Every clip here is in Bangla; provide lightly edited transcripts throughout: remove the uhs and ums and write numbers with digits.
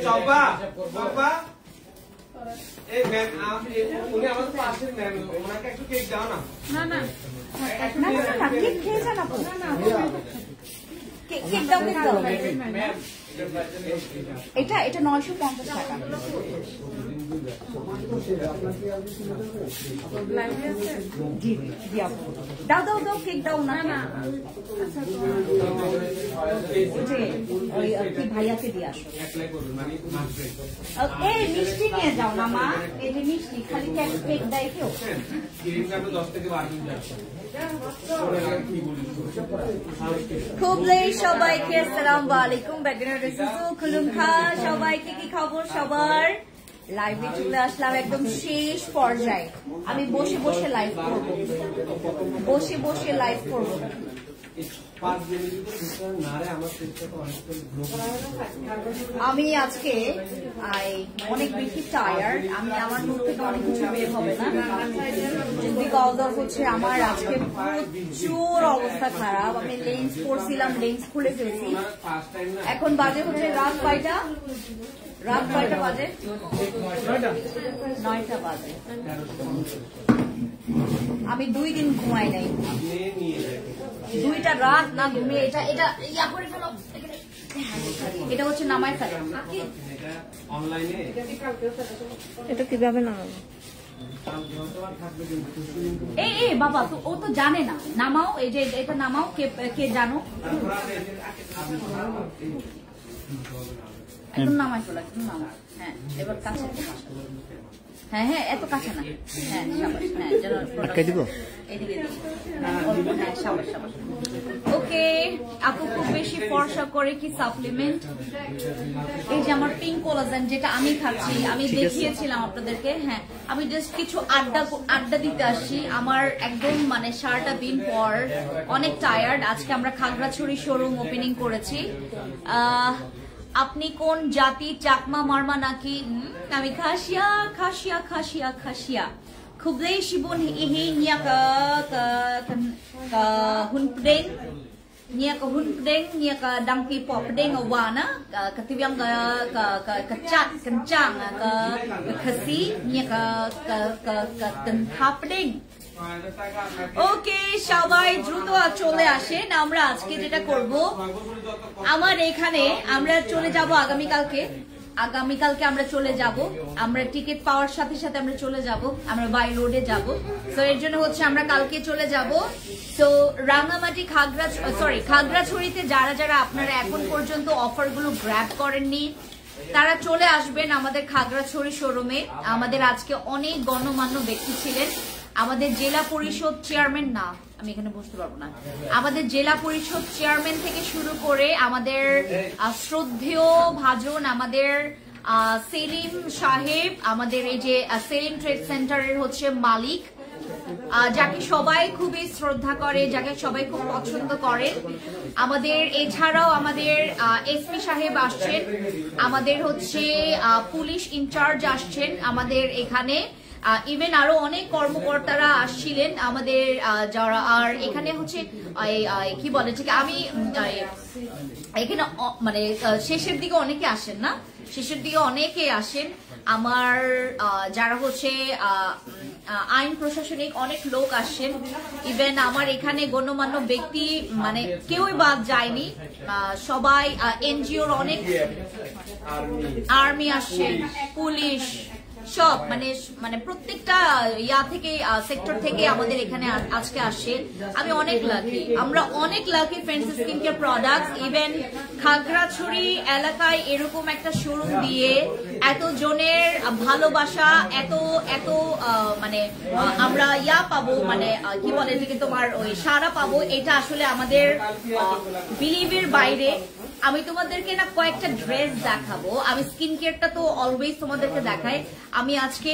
চম্পা চম্পা এই ম্যাম উনি আমাদের পাশের ম্যাম ওনাকে একটু কেক দাও না। না না না কেক খেয়ে যান আপু। না না কেক দাও কেক দাও। এটা 950 টাকা। দাও দাও দাও কেক দাও না। না ওই ভাইয়াকে দিয়ে আসো। এই মিষ্টি নিয়ে যাও না মা, এই যে মিষ্টি খালি কেক দেয় কেউ। খুবলেই সবাইকে আসসালামু আলাইকুম। সবাইকে কি খবর সবার? লাইভে চলে আসলাম একদম শেষ পর্যায়ে। আমি বসে বসে লাইভ করব, বসে বসে লাইভ করব। আমি আজকে অনেক বেশি টায়ার্ড। আমি আমার মুখ থেকে অনেক কিছু বের হবে না, বিকজ অফ হচ্ছে আমার আজকে প্রচুর অবস্থা খারাপ। আমি লেন্স পরছিলাম, লেন্স খুলে ফেলছি। এখন বাজে হচ্ছে রাত 9টা বাজে, 9টা বাজে। আমি 2 দিন ঘুমাই নাই, 2টা রাত না ঘুমিয়ে। এটা এটা ইয়া করে ফেলো, এটা হচ্ছে নামাই ফেলো। এটা কিভাবে নামাবো? এই বাবা তো ও তো জানে না। নামাও, এই যে এটা নামাও। কে জানো? একদম নামাই ফেলো, একদম নামাও। হ্যাঁ এবার কাছে, হ্যাঁ হ্যাঁ এত কাছে না। হ্যাঁ সাবাস, হ্যাঁ যেন দিব এদিকে। হ্যাঁ সাবাস সাবাস। ওকে আপু খুব বেশি ফর্সা করে কি সাপ্লিমেন্ট? এই যে আমার পিঙ্ক কোলাজেন যেটা আমি খাচ্ছি, আমি দেখিয়েছিলাম আপনাদেরকে। হ্যাঁ আমি জাস্ট কিছু আড্ডা দিতে আসছি। আমার একদম মানে সারাটা দিন পর অনেক টায়ার্ড। আজকে আমরা খাগড়াছড়ি শোরুম ওপেনিং করেছি। আপনি কোন জাতি? চাকমা মারমা নাকি? আমি Khasia Khasia Khasia Khasia. খুবলেই Shivan ইহি নিয়াকা hunpdeng niaka hunpdeng niaka dangpi popdeng awana katibyang ka chat kencang ka khasi niaka ka tenhapdeng। ওকে সবাই দ্রুত চলে আসেন। আমরা আজকে যেটা করব, আমার এখানে আমরা চলে যাব আগামীকালকে আমরা চলে যাব। আমরা টিকিট পাওয়ার সাথে সাথে আমরা চলে যাব, আমরা বাই রোডে যাব। তো এর জন্য হচ্ছে আমরা কালকে চলে যাব। তো রাঙামাটি খাগড়াছড়িতে যারা যারা আপনারা এখন পর্যন্ত অফারগুলো গ্র্যাব করেননি তারা চলে আসবেন আমাদের খাগড়াছড়ি শোরুমে। আমাদের আজকে অনেক গণ্যমান্য ব্যক্তি ছিলেন। আমাদের জেলা পরিষদ চেয়ারম্যান, না আমি এখানে বুঝতে পারবো না, আমাদের জেলা পরিষদ চেয়ারম্যান থেকে শুরু করে আমাদের শ্রদ্ধেয় ভাজন আমাদের সেলিম সাহেব, আমাদের এই যে সেলিম ট্রেড সেন্টারের হচ্ছে মালিক, যাকে সবাই খুবই শ্রদ্ধা করে, যাকে সবাই খুব পছন্দ করে। আমাদের এছাড়াও আমাদের এসপি সাহেব আসছেন, আমাদের হচ্ছে পুলিশ ইনচার্জ আসছেন আমাদের এখানে, ইভেন আরো অনেক কর্মকর্তারা আসছিলেন আমাদের যারা। আর এখানে হচ্ছে কি বলে ঠিক, আমি এখানে মানে শেষের দিকে অনেকে আসেন না, শেষের দিকে অনেকে আসেন আমার যারা হচ্ছে আইন প্রশাসনিক অনেক লোক আসেন। ইভেন আমার এখানে গণ্যমান্য ব্যক্তি মানে কেউই বাদ যায়নি, সবাই এনজিওর অনেক আর্মি আসছেন, পুলিশ সব মানে প্রত্যেকটা ইয়া থেকে সেক্টর থেকে আমাদের এখানে আজকে আসে। আমি অনেক লাকি, আমরা অনেক lucky friends skin care products. Even Khagrachari এলাকায় এরকম একটা শোরুম দিয়ে এত জনের ভালোবাসা, এত এত মানে আমরা ইয়া পাবো, মানে কি বলে যে তোমার ওই সারা পাবো, এটা আসলে আমাদের বিলিভের বাইরে। আমি তোমাদেরকে না কয়েকটা ড্রেস দেখাবো। আমি স্কিন কেয়ারটা তো অলওয়েজ তোমাদেরকে দেখাই। আমি আজকে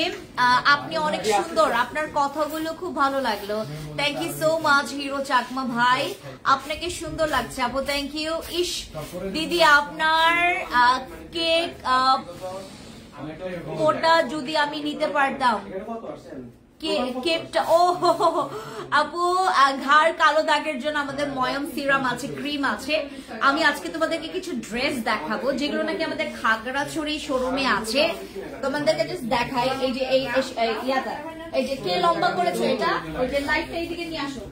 আপনি অনেক সুন্দর, আপনার কথাগুলো খুব ভালো লাগলো। Thank you so much Hiro Chakma ভাই, আপনাকে সুন্দর লাগছে আপু, থ্যাংক ইউ। ইস দিদি আপনার কেক ওটা যদি আমি নিতে পারতাম কেকটা। ও আপু ঘাড় কালো দাগের জন্য আমাদের ময়ম সিরাম আছে, ক্রিম আছে। আমি আজকে তোমাদেরকে কিছু ড্রেস দেখাবো যেগুলো নাকি আমাদের খাগড়াছড়ি শোরুমে আছে। তোমাদেরকে জাস্ট দেখাই। এই যে ইয়াটা, এই যে কে লম্বা করেছে এটা, ওই যে লাইটটা এইদিকে নিয়ে আসো।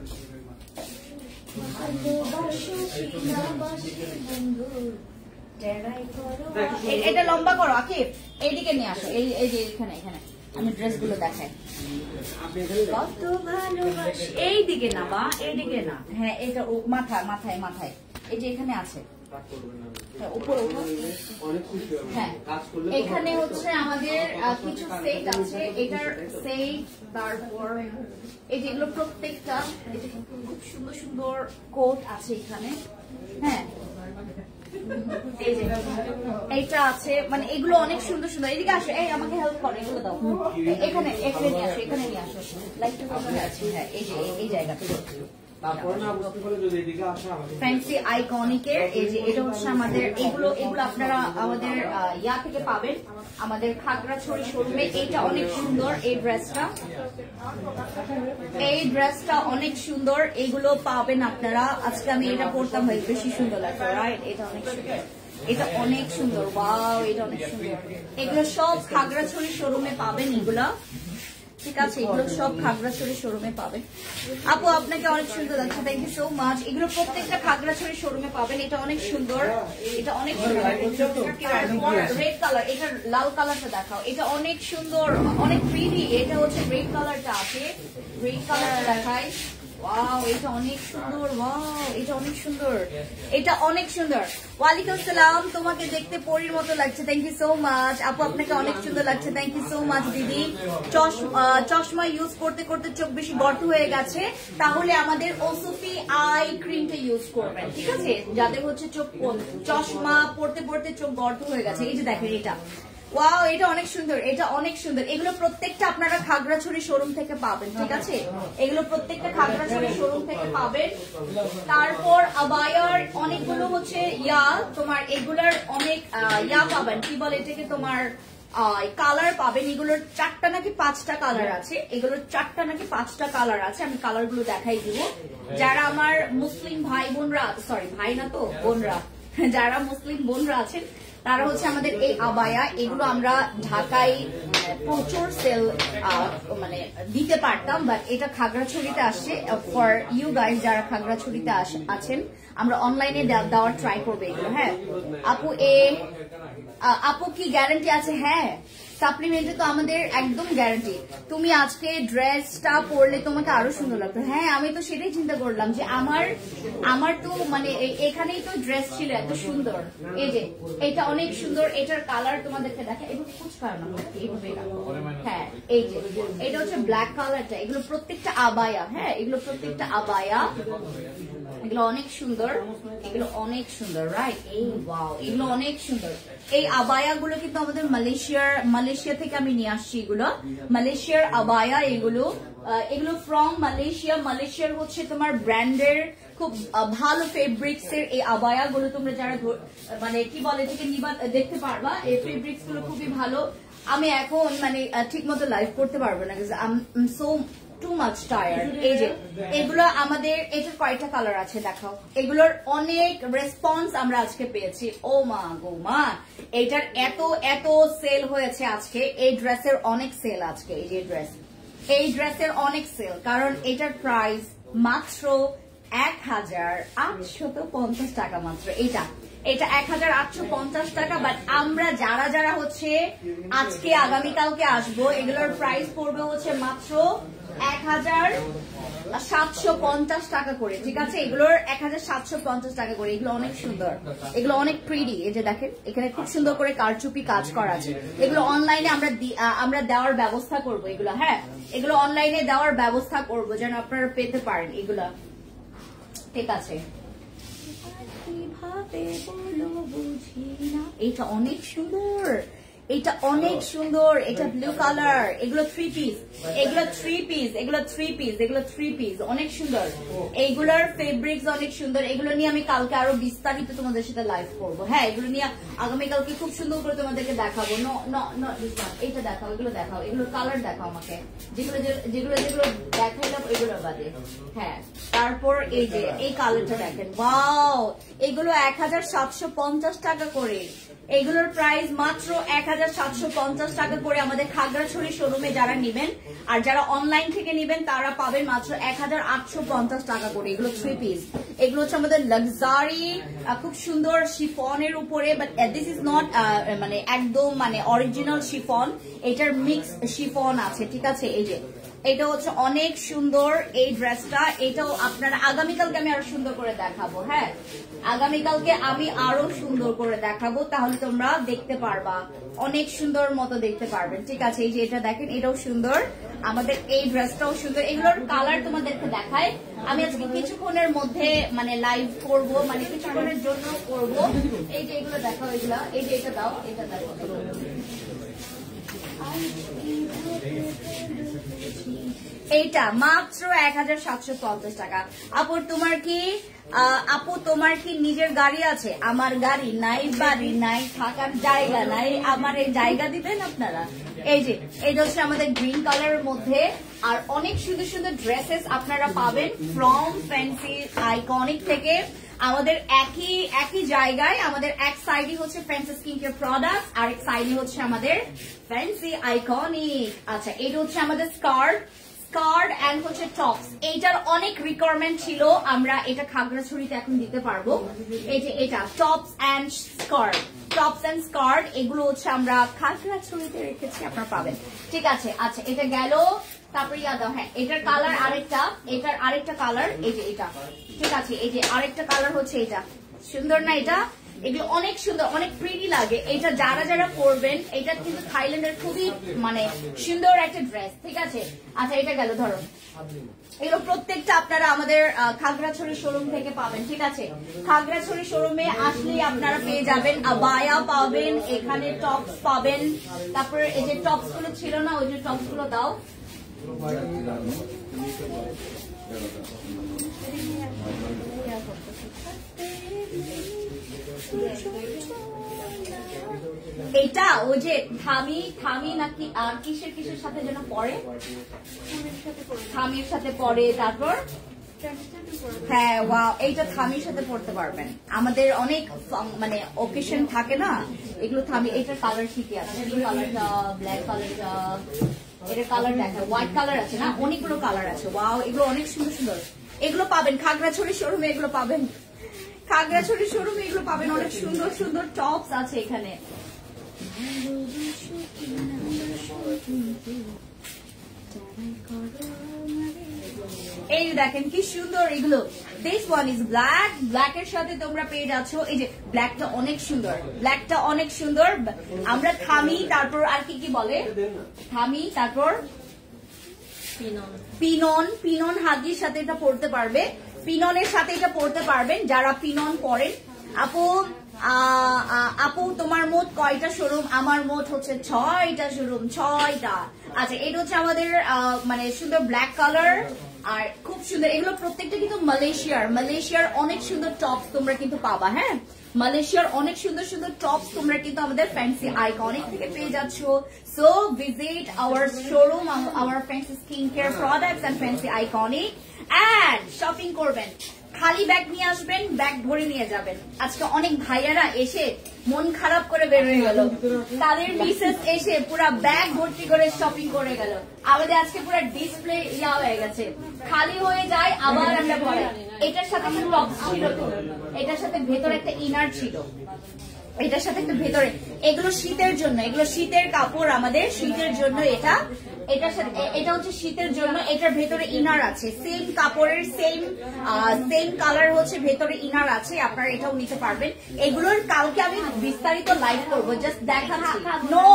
এটা লম্বা করো আকিব, এইদিকে নিয়ে আসো। এই যে এখানে এখানে আমি ড্রেস গুলো দেখাই। কত ভালোবাসি, এইদিকে না বা এইদিকে না, হ্যাঁ এটা মাথায় মাথায়, এই যে এখানে আছে উপরে। হ্যাঁ এখানে হচ্ছে আমাদের কিছু সেট আছে, এটার সেট, তারপর এই যেগুলো প্রত্যেকটা খুব সুন্দর সুন্দর কোট আছে এখানে। হ্যাঁ এইটা আছে, মানে এগুলো অনেক সুন্দর সুন্দর। এদিকে আসো, এই আমাকে হেল্প করো, এগুলো দাও এখানে এখানে নিয়ে আসো, এখানে নিয়ে আসো। লাইটটা কোথায় আছে? হ্যাঁ এই যে এই জায়গাটা ফ্যান্সি আইকনিকের। এই যে এটা হচ্ছে আমাদের, এগুলো আপনারা আমাদের ইয়া থেকে পাবেন, আমাদের খাগড়াছড়ি শোরুমে। এইটা অনেক সুন্দর, এই ড্রেসটা অনেক সুন্দর, এগুলো পাবেন আপনারা। আজকে আমি এটা পরতাম ভাই, বেশি সুন্দর লাগছে, রাইট? এটা অনেক সুন্দর, এটা অনেক সুন্দর, ওয়াও এটা অনেক সুন্দর। এগুলো সব খাগড়াছড়ি শোরুমে পাবেন এগুলা, ঠিক আছে? এগুলো সব খাগড়াছড়ি শোরুমে পাবেন। আপু আপনাকে অনেক সুন্দর লাগছে, থ্যাংক ইউ সো মাচ। এগুলো প্রত্যেকটা খাগড়াছড়ি শোরুমে পাবেন। এটা অনেক সুন্দর, এটা অনেক সুন্দর, রেড কালার। এটা লাল কালারটা দেখাও, এটা অনেক সুন্দর, অনেক প্রিটি। এটা হচ্ছে রেড কালারটা আছে, রেড কালারটা দেখাই। ওয়াও এটা অনেক সুন্দর, ওয়াও এটা অনেক সুন্দর, এটা অনেক সুন্দর। ওয়ালাইকুম সালাম, তোমাকে দেখতে পরীর মতো লাগছে, থ্যাংক ইউ সো মাচ। আপু আপনাকে অনেক সুন্দর লাগছে, থ্যাংক ইউ সো মাচ দিদি। চশমা ইউজ করতে করতে চোখ বেশি গর্ত হয়ে গেছে, তাহলে আমাদের ওসুফি আই ক্রিমটা ইউজ করবেন, ঠিক আছে? যাদের হচ্ছে চশমা পড়তে পড়তে চোখ গর্ত হয়ে গেছে, এই যে দেখেন এটা, ওয়াও এটা অনেক সুন্দর, এটা অনেক সুন্দর। এগুলো প্রত্যেকটা আপনারা খাগড়াছড়ি শোরুম থেকে পাবেন, ঠিক আছে? এগুলো প্রত্যেকটা খাগড়াছড়ি শোরুম থেকে পাবেন। তারপর আবায়ার অনেকগুলো হচ্ছে ইয়া, তোমার এগুলার অনেক ইয়া পাবেন, কি বলে এটাকে, তোমার কালার পাবেন। এগুলোর 4টা নাকি 5টা কালার আছে, এগুলোর 4টা নাকি 5টা কালার আছে। আমি কালার গুলো দেখাই দিব। যারা আমার মুসলিম ভাই বোনরা, সরি ভাই না তো বোনরা, যারা মুসলিম বোনরা আছেন তারা হচ্ছে আমাদের এই আবায়া, এগুলো আমরা ঢাকায় প্রচুর সেল মানে দিতে পারতাম, বাট এটা খাগড়াছড়িতে আসছে ফর ইউ গাইজ, যারা খাগড়াছড়িতে আছেন। আমরা অনলাইনে দেওয়ার ট্রাই করবো এগুলো। হ্যাঁ আপু কি গ্যারান্টি আছে? হ্যাঁ সাপ্লিমেন্টে তো আমাদের একদম গ্যারান্টি। তুমি আজকে ড্রেসটা পরলে তোমাকে আরো সুন্দর লাগতো। হ্যাঁ আমি তো সেটাই চিন্তা করলাম যে আমার তো মানে এখানেই তো ড্রেস ছিল এত সুন্দর। এই যে এটা অনেক সুন্দর, এটার কালার তোমাদেরকে দেখা, এগুলো ফুচকা না, হ্যাঁ এই যে এটা হচ্ছে ব্ল্যাক কালারটা। এগুলো প্রত্যেকটা আবায়া, হ্যাঁ এগুলো প্রত্যেকটা আবায়া, এগুলো অনেক সুন্দর, এগুলো অনেক সুন্দর, রাইট? এই ওয়াও এগুলো অনেক সুন্দর। এই আবায়া গুলো কিন্তু আমাদের মালয়েশিয়া থেকে আমি নিয়ে আসছি, এগুলো মালয়েশিয়ার আবায়া। এগুলো ফ্রম মালয়েশিয়ার হচ্ছে তোমার ব্র্যান্ডের খুব ভালো ফেব্রিক্স এর এই আবায়া গুলো তোমরা যারা মানে কি বলে এটাকে দেখতে পারবা। এই ফেব্রিক্স গুলো খুবই ভালো। আমি এখন মানে ঠিক মতো লাইভ করতে পারবো না, সো টু মাচ টায়ার্ড। এই যে এগুলো আমাদের, এটার কয়টা কালার আছে দেখাও। এগুলোর অনেক রেসপন্স আমরা আজকে পেয়েছি। ও মা গো মা, এটার এত সেল হয়েছে আজকে। এই ড্রেসের অনেক সেল আজকে। এই ড্রেসের অনেক সেল, কারণ এটার প্রাইস মাত্র 1850 টাকা মাত্র। এটা 1850 টাকা। বাট আমরা যারা হচ্ছে আজকে আগামীকালকে আসবো, এগুলোর প্রাইস পড়বে হচ্ছে মাত্র 1750 টাকা করে, ঠিক আছে? এগুলোর 1750 টাকা করে। এগুলো অনেক সুন্দর, এগুলো অনেক প্রিটি। এই যে দেখেন এখানে খুব সুন্দর করে কারচুপি কাজ করা আছে। এগুলো অনলাইনে আমরা দেওয়ার ব্যবস্থা করব এগুলো। হ্যাঁ এগুলো অনলাইনে দেওয়ার ব্যবস্থা করব যেন আপনারা পেতে পারেন এগুলা, ঠিক আছে? এটা অনেক সুন্দর, এটা অনেক সুন্দর, এটা ব্লু কালার, এগুলো 3 পিস, এগুলো 3 পিস, এগুলো 3 পিস, এগুলো 3 পিস, অনেক সুন্দর। এইগুলোর ফেব্রিক্স অনেক সুন্দর। এগুলো নিয়ে আমি কালকে আরো বিস্তারিত তোমাদের সাথে লাইভ করবো। হ্যাঁ, এগুলো নিয়ে আগামীকালকে খুব সুন্দর করে তোমাদেরকে দেখাবো। এইটা দেখাও, এগুলো দেখাও, এগুলো কালার দেখাও আমাকে, যেগুলো যেগুলো যেগুলো দেখাইলাম এগুলো বাদে। হ্যাঁ, তারপর এই যে এই কালারটা দেখেন, ওয়াও, এগুলো 1750 টাকা করে। এগুলোর প্রাইস মাত্র 1750 টাকা করে আমাদের খাগড়াছড়ি শোরুমে যারা নিবেন, আর যারা অনলাইন থেকে নিবেন তারা পাবেন মাত্র 1850 টাকা করে। এগুলো 3 পিস, এগুলো হচ্ছে আমাদের লাক্সারি খুব সুন্দর শিফনের উপরে, বাট দিস ইজ নট মানে একদম মানে অরিজিনাল শিফন, এটার মিক্স শিফন আছে, ঠিক আছে। এই যে এটা হচ্ছে অনেক সুন্দর এই ড্রেসটা, এটাও আপনারা আগামীকালকে আমি আরো সুন্দর করে দেখাবো। হ্যাঁ, আগামীকালকে আমি আরো সুন্দর করে দেখাবো, তাহলে তোমরা দেখতে পারবা, অনেক সুন্দর মতো দেখতে পারবেন, ঠিক আছে। এই যে এটা দেখেন, এটাও সুন্দর, আমাদের এই ড্রেসটাও সুন্দর। এগুলোর কালার তোমাদেরকে দেখাই। আমি আজকে কিছুক্ষণের মধ্যে মানে লাইভ করব, মানে কিছুক্ষণের জন্য করব। এই যে এগুলো দেখাও, এগুলা, এই যে এটা দাও, এটা দেখো, এইটা মাত্র 1750 টাকা। আপু তোমার কি নিজের গাড়ি আছে? আমার গাড়ি নাই, বাড়ি নাই, থাকার জায়গা নাই, আমার এই জায়গা দিবেন আপনারা। এই যে এটা হচ্ছে আমাদের গ্রিন কালারের মধ্যে, আর অনেক সুন্দর সুন্দর ড্রেসেস আপনারা পাবেন ফ্রম ফ্যান্সি আইকনিক থেকে। আমাদের একই জায়গায়, আমাদের এক সাইডে হচ্ছে ফ্যান্সি স্কিন কেয়ার প্রোডাক্ট, আর এক সাইডে হচ্ছে আমাদের ফ্যান্সি আইকনিক। আচ্ছা, এটা হচ্ছে আমাদের স্কার্ট এন্ড হচ্ছে টপস। এইটার অনেক রিকোয়ারমেন্ট ছিল, আমরা এটা খাগড়াছড়িতে এখন দিতে পারবো। এই যে এটা টপস এন্ড স্কার্ট, এগুলো হচ্ছে আমরা খাগড়াছড়িতে রেখেছি, আপনারা পাবেন, ঠিক আছে। আচ্ছা, এটা গেল, তারপরে দাও। হ্যাঁ, এটার কালার আরেকটা, এটার আরেকটা কালার, এই যে এটা, ঠিক আছে। এই যে আরেকটা কালার হচ্ছে এটা, সুন্দর না এটা? এগুলো অনেক সুন্দর, অনেক প্রিটি লাগে। এটা যারা যারা পরবেন, এটা কিন্তু থাইল্যান্ডের খুবই মানে সুন্দর একটা ড্রেস, ঠিক আছে। আচ্ছা, এটা গেল, ধরো এগুলো প্রত্যেকটা আপনারা আমাদের খাগড়াছড়ি শোরুম থেকে পাবেন, ঠিক আছে। খাগড়াছড়ি শোরুমে আসলেই আপনারা পেয়ে যাবেন, আবায়া পাবেন, এখানে টপস পাবেন। তারপরে এই যে টপস গুলো ছিল না, ওই যে টপস গুলো দাও। এটা ওই যে থামি নাকি আর কিসের সাথে যেন পড়ে, থামির সাথে পড়ে। তারপর হ্যাঁ, ওয়াও, এইটা থামির সাথে পড়তে পারবেন। আমাদের অনেক মানে ওকেশন থাকে না, এগুলো থামি। এটার কালার ঠিকই আছে, এই কালারটা, ব্ল্যাক কালারটা, এটার কালার দেখা, হোয়াইট কালার আছে না, অনেকগুলো কালার আছে। ওয়াও, এগুলো অনেক সুন্দর সুন্দর। এগুলো পাবেন খাগড়াছড়ি শোরুমে, এগুলো পাবেন খাগড়াছড়ি শোরুমে, এগুলো পাবেন। অনেক সুন্দর সুন্দর টপস আছে এখানে। এই দেখেন কি সুন্দর এগুলো। দিস ওয়ান ইজ ব্ল্যাক, ব্ল্যাকের সাথে তোমরা পেয়ে যাচ্ছ, এই যে ব্ল্যাকটা অনেক সুন্দর, ব্ল্যাকটা অনেক সুন্দর। আমরা থামি, তারপর আর কি বলে, থামি, তারপর পিনন হাগির সাথে এটা পড়তে পারবে, পিননের সাথে এটা পড়তে পারবেন যারা পিনন পরেন। আপু তোমার মোট কয়টা শোরুম? আমার মোট হচ্ছে 6টা শোরুম, 6টা। আচ্ছা, এটা হচ্ছে আমাদের মানে সুন্দর ব্ল্যাক কালার, আর খুব সুন্দর। এগুলো প্রত্যেকটা কিন্তু মালয়েশিয়ার অনেক সুন্দর টপস তোমরা কিন্তু পাবা। হ্যাঁ, মালয়েশিয়ার অনেক সুন্দর সুন্দর টপস তোমরা কিন্তু আমাদের ফ্যান্সি আইকনিক থেকে পেয়ে যাচ্ছ। So visit our showroom, our fancy skin care products and fancy iconic, and shopping করবেন। খালি ব্যাগ নিয়ে আসবেন, ব্যাগ ভরে নিয়ে যাবেন। আজকে অনেক ভাইয়ারা এসে মন খারাপ করে বের হয়ে গেল, তাদের মিসেস এসে পুরা ব্যাগ ভর্তি করে শপিং করে গেল। আমাদের আজকে পুরো ডিসপ্লে হয়ে গেছে, খালি হয়ে যায়, আবার আমরা ভরাই। এটার সাথে একটা টপস ছিল, এটার সাথে ভেতরে একটা ইনার ছিল, এটার সাথে একটা ভেতরে। এগুলো শীতের জন্য, এগুলো শীতের কাপড়, আমাদের শীতের জন্য এটা। এটার সাথে এটা হচ্ছে শীতের জন্য, এটার ভেতরে ইনার আছে, সেম কাপড়ের সেম কালার হচ্ছে ভেতরে ইনার আছে, আপনারা এটাও নিতে পারবেন। এগুলোর কালকে আমি বিস্তারিত লাইভ করবো, জাস্ট দেখাচ্ছি। নো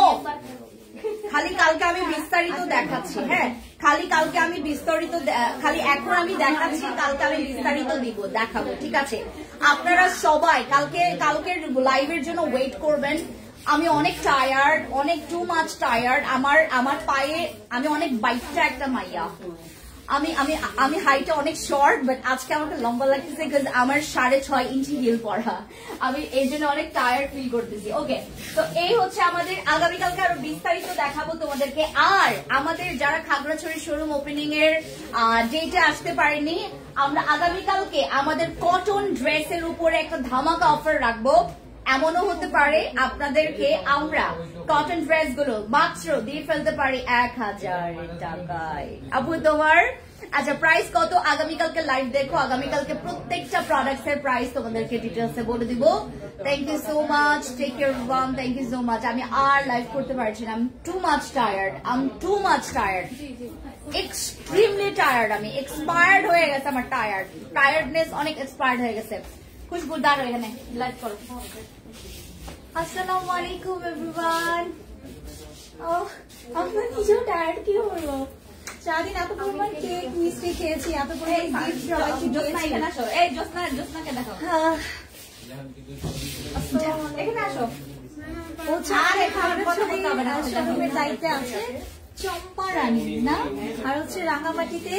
খালি কালকে আমি বিস্তারিত দেখাচ্ছি। হ্যাঁ, খালি কালকে আমি বিস্তারিত, খালি এখন আমি দেখাচ্ছি, কালকে আমি বিস্তারিত দেখাবো। ঠিক আছে, আপনারা সবাই কালকের লাইভের জন্য ওয়েট করবেন। আমি অনেক টায়ার্ড, অনেক টু মাচ টায়ার্ড। আমার পায়ে আমি অনেক বাইকটা একটা মাইয়া। আমি হাইটে অনেক শর্ট, বাট আজকে আমাকে লম্বা লাগতেছে বিকজ আমার 6.5 ইঞ্চি হিল পরা। আমি এই জন্য অনেক টায়ার্ড ফিল করতেছি। ওকে, তো এই হচ্ছে আমাদের আগামীকালকে আরো বিস্তারিত দেখাবো তোমাদেরকে। আর আমাদের যারা খাগড়াছড়ি শোরুম ওপেনিং এর ডেটে আসতে পারেনি, আমরা আগামীকালকে আমাদের কটন ড্রেসের উপরে একটা ধামাকা অফার রাখবো। এমনও হতে পারে আপনাদেরকে আমরা কটন ড্রেস গুলো মাত্র দিয়ে ফেলতে পারি 1000 টাকায়। আপু তোমার আচ্ছা প্রাইস কত? আগামীকালকে লাইভ দেখো, আগামীকালকে প্রত্যেকটা প্রোডাক্টস এর প্রাইস তোমাদেরকে ডিটেলসে বলে দিব। Thank you so much, take care one, thank you so much. আমি আর লাইভ করতে পারছি না, too much tired, extremely tired. আমি এক্সপায়ার্ড হয়ে গেছে, আমার টায়ার্ডনেস অনেক এক্সপায়ার্ড হয়ে গেছে। খুশবু দাঁড়ো এখানে, লাইভ করো। আসসালামু আলাইকুম এভরিওয়ান। আপনার নিজেও টায়ার্ড, কি বলবো, সারাদিন এত পরিমাণ কেক মিষ্টি খেয়েছি, এত পরিমাণ গিফট সবাইকে দিয়েছি। এখানে আসো, এই জোসনাকে দেখো, এখানে আসো। ও ছাড়ে শোরুমের দায়িত্বে আছে চম্পা রানী না, আর হচ্ছে রাঙামাটিতে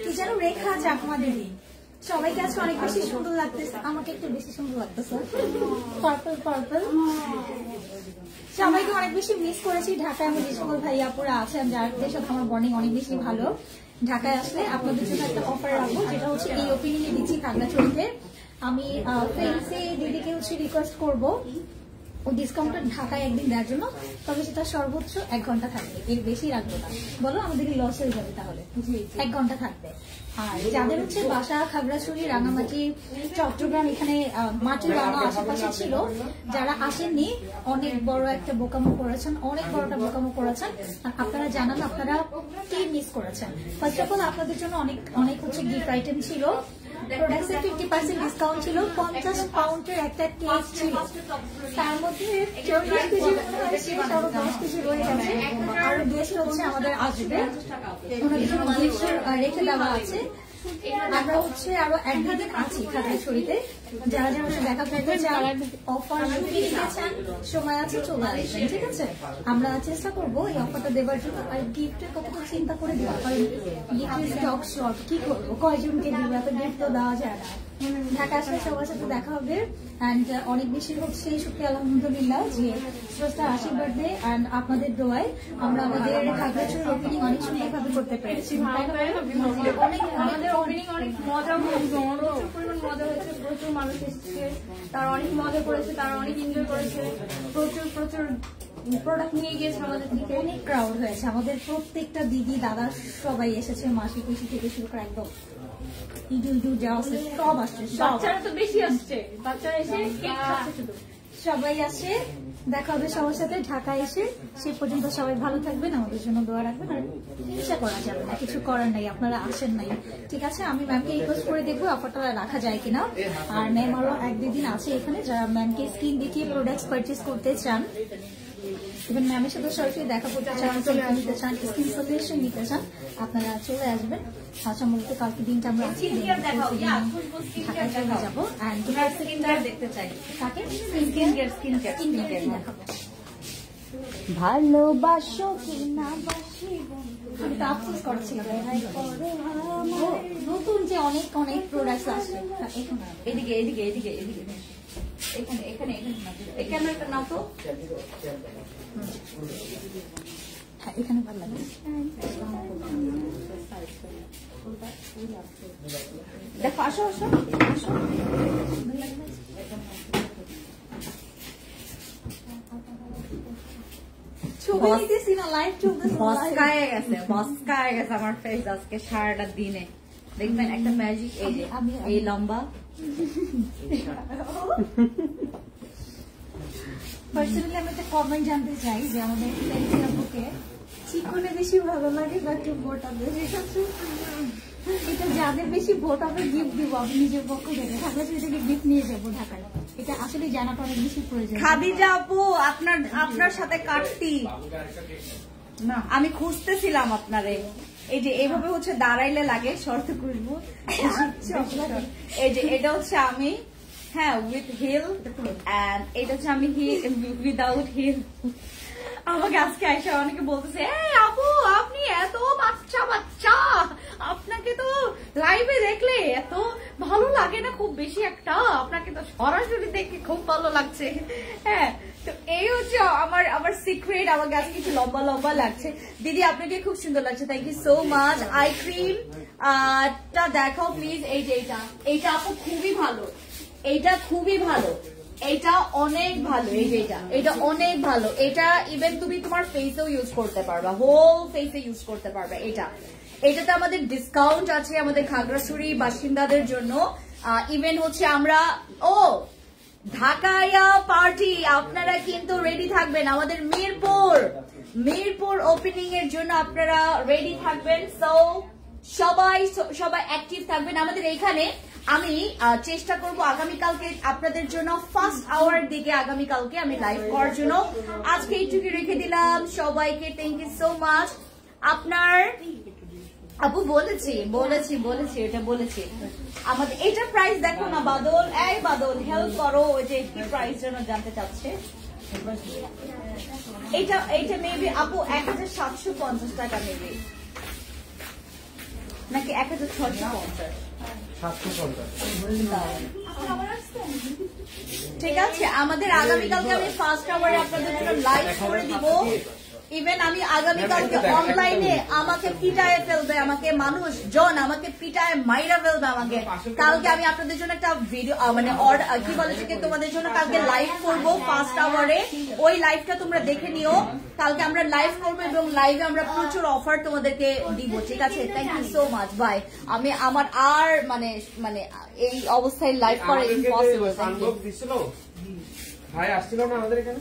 কি যেন রেখা চাকমা দেবী। সবাইকে আজকে অনেক বেশি সুন্দর লাগতেছে, আমাকে একটু বেশি সুন্দর লাগতেছে, পার্পল। সবাইকে অনেক বেশি মিস করেছি। ঢাকায় আমার যে সকল ভাই আপুরা আছেন যাদের সাথে আমার বন্ডিং অনেক বেশি ভালো, ঢাকায় আসলে আপনাদের জন্য একটা অফার রাখবো, যেটা হচ্ছে এই ওপেনিং এ দিচ্ছি খাগড়াছড়িতে। আমি ফ্রেন্ডসে দিদিকে হচ্ছে রিকোয়েস্ট করবো ও ডিসকাউন্টটা ঢাকায় একদিন দেওয়ার জন্য, তবে সেটা সর্বোচ্চ 1 ঘন্টা থাকবে, এর বেশি রাখবো না। বলো আমাদের লস হয়ে যাবে তাহলে। 1 ঘন্টা থাকবে। আর যাদের হচ্ছে বাসা খাগড়াছড়ি, রাঙামাটি, চট্টগ্রাম, এখানে মাটি রাঙা আশেপাশে ছিল, যারা আসেননি অনেক বড় একটা বোকামো করেছেন, অনেক বড়টা বোকামো করেছেন। আপনারা জানান আপনারা কি মিস করেছেন। ফার্স্ট অফ অল আপনাদের জন্য অনেক হচ্ছে গিফট আইটেম ছিল। প্রোডাক্টসে 50% ডিসকাউন্ট ছিল, 50 পাউন্ডের একটা কেক ছিল, তার মধ্যে 40 কেজি শেষ, আরো 10 কেজি রয়ে গেছে। আরো গেস্ট হচ্ছে আমাদের আসবে, ওনাদের জন্য গিফট রেখে দেওয়া আছে। আমরা হচ্ছে আরো 1-2 দিন আছি খাগড়াছড়িতে, যারা দেখা করতে চান, অফার নিতেছেন, সময় আছে, চলে আসবেন। ঠিক আছে, আমরা চেষ্টা করবো এই অফারটা দেওয়ার জন্য। আর গিফটের কথা চিন্তা করে দেওয়া, কারণ গিফটের স্টক শর্ট, কি করবো, কয়জনকে দিব, এত গিফট তো দেওয়া যায় না। ঢাকা আসলে সবার সাথে দেখা হবে। অ্যান্ড অনেক বেশি হচ্ছে শুক্রিয়া আলহামদুলিল্লাহ যে স্রষ্টার আশীর্বাদে অ্যান্ড আপনাদের দোয়ায় আমরা আমাদের খাগড়াছড়ির ওপেনিং অনেক সুন্দরভাবে করতে পেরেছি। আমাদের ওপেনিং অনেক মজা হয়েছে, প্রচুর পরিমাণ মজা হয়েছে, প্রচুর মানুষ এসেছে, তারা অনেক মজা করেছে, তারা অনেক এনজয় করেছে, প্রচুর প্রোডাক্ট নিয়ে গিয়েছে আমাদের দিকে, অনেক ক্রাউড হয়েছে। আমাদের প্রত্যেকটা দিদি দাদা সবাই এসেছে, মাসি পিসি থেকে শুরু করে একদম ইদু যা আছে সব আসছে। বাচ্চারা তো বেশি আসছে, বাচ্চারা এসে কেক খাচ্ছে শুধু। সবাই আসে, দেখা হবে সবার সাথে ঢাকায় এসে। সে পর্যন্ত সবাই ভালো থাকবেন, আমাদের জন্য দোয়া রাখবেন। আর ইচ্ছা করা যাবে না, কিছু করার নাই, আপনারা আসেন নাই। ঠিক আছে, আমি ম্যামকে রিকোয়েস্ট করে দেখবো অফারটা রাখা যায় কিনা। আর ম্যাম আরো 1-2 দিন আছে এখানে, যারা ম্যামকে স্ক্রিন দেখিয়ে প্রোডাক্টস পারচেস করতে চান, ইভেন ম্যামের সাথে সরাসরি দেখা করতে চান, সেলফি নিতে চান, স্ক্রিন সাজেশন নিতে চান, আপনারা চলে আসবেন। সম্ভবত কালকে দিনটা আমরা ঢাকায় চলে যাবো। দেখতে চাই তাকে দেখাবো। ভালোবাসো কি না বাসি, আমি তো আফসোস করছিলাম নতুন যে অনেক প্রোডাক্টস আসছে। এদিকে এখানে একটা নাও তো, এখানে ভালো লাগে। দেখো, আসো ছবি নিতেছি না, লাইভ চলতেছে। বসকায় গেছে আমার ফেস আজকে সারাটা দিনে। দেখবেন একটা ম্যাজিক, এই যে এই লম্বা। পার্সোনালি আমি একটা কমেন্ট জানতে চাই যে আমাদের আপুকে চিকনে বেশি ভালো লাগে বা একটু মোটা বেশি? এটা যাদের বেশি ভোট হবে গিফট দিব আমি নিজের পক্ষ থেকে, খাগড়াছড়ি থেকে গিফট নিয়ে যাবো ঢাকায়। এটা আসলে জানাটা অনেক বেশি প্রয়োজন। খাদিজা আপু আপনার সাথে কাটতি আমি খুঁজতেছিলাম আপনারে, এই যে এইভাবে হচ্ছে দাঁড়াইলে লাগে শর্ত খুঁজবো, এই যে এটা হচ্ছে আমি, হ্যাঁ উইথ হিল, এন্ড এটা হচ্ছে আমি উইদাউট হিল। আমাকে আজকে আইসা অনেকে বলতেছে, এই আপু আপনি এত বাচ্চা বাচ্চা, আপনাকে তো লাইভে দেখলে এত ভালো লাগে না খুব বেশি একটা, আপনাকে তো সরাসরি দেখে খুব ভালো লাগছে। হ্যাঁ, তো এই হচ্ছে আমার সিক্রেট। আমার কাছে কিছু লম্বা লম্বা লাগছে। দিদি আপনাকে খুব সুন্দর লাগছে, thank you so much. Eye cream টা দেখাও প্লিজ। এই যে এইটা আপু খুবই ভালো, এইটা খুবই ভালো, এটা অনেক ভালো, এই যে এটা অনেক ভালো। এটা ইভেন তুমি তোমার ফেসেও ইউজ করতে পারবা, হোল ফেসে ইউজ করতে পারবা। এটাতে আমাদের ডিসকাউন্ট আছে আমাদের খাগড়াছড়ি বাসিন্দাদের জন্য। ইভেন হচ্ছে আমরা ঢাকায়া পার্টি, আপনারা কিন্তু রেডি থাকবেন। আমাদের মিরপুর ওপেনিং এর জন্য আপনারা রেডি থাকবেন। সো সবাই অ্যাক্টিভ থাকবেন আমাদের এইখানে। আমি চেষ্টা করব আগামীকালকে আপনাদের জন্য ফার্স্ট আওয়ার দিকে আগামীকালকে আমি লাইভ করার জন্য। আজকে এইটুকু রেখে দিলাম সবাইকে, থ্যাংক ইউ সো মাচ। আপনার আপু বলেছি এটা বলেছি। আমাদের এটা প্রাইস দেখো না বাদল, এই বাদল হেল্প করো, ওই যে কি প্রাইস যেন জানতে চাচ্ছে। এইটা মেবি আপু 1750 টাকা মেবি, নাকি 1650? ঠিক আছে, আমাদের আগামীকালকে আমি ফার্স্ট আওয়ারে আপনাদের জন্য লাইভ করে দিব। ইভেন আমি আগামীকালকে অনলাইনে আমাকে পিটায় ফেলবে, আমাকে মানুষজন আমাকে পিটায় মাইরা ফেলবে আমাকে। কালকে আমি আপনাদের জন্য একটা ভিডিও মানে কি বলে তোমাদের জন্য কালকে লাইভ করবো ফার্স্ট আওয়ারে। ওই লাইভটা তোমরা দেখে নিও। কালকে আমরা লাইভ করবো এবং লাইভে আমরা প্রচুর অফার তোমাদেরকে দিব, ঠিক আছে? Thank you so much, bye. আমি আমার আর মানে এই অবস্থায় লাইভ করা ইম্পসিবল। ভাই আসছিল না আমাদের এখানে।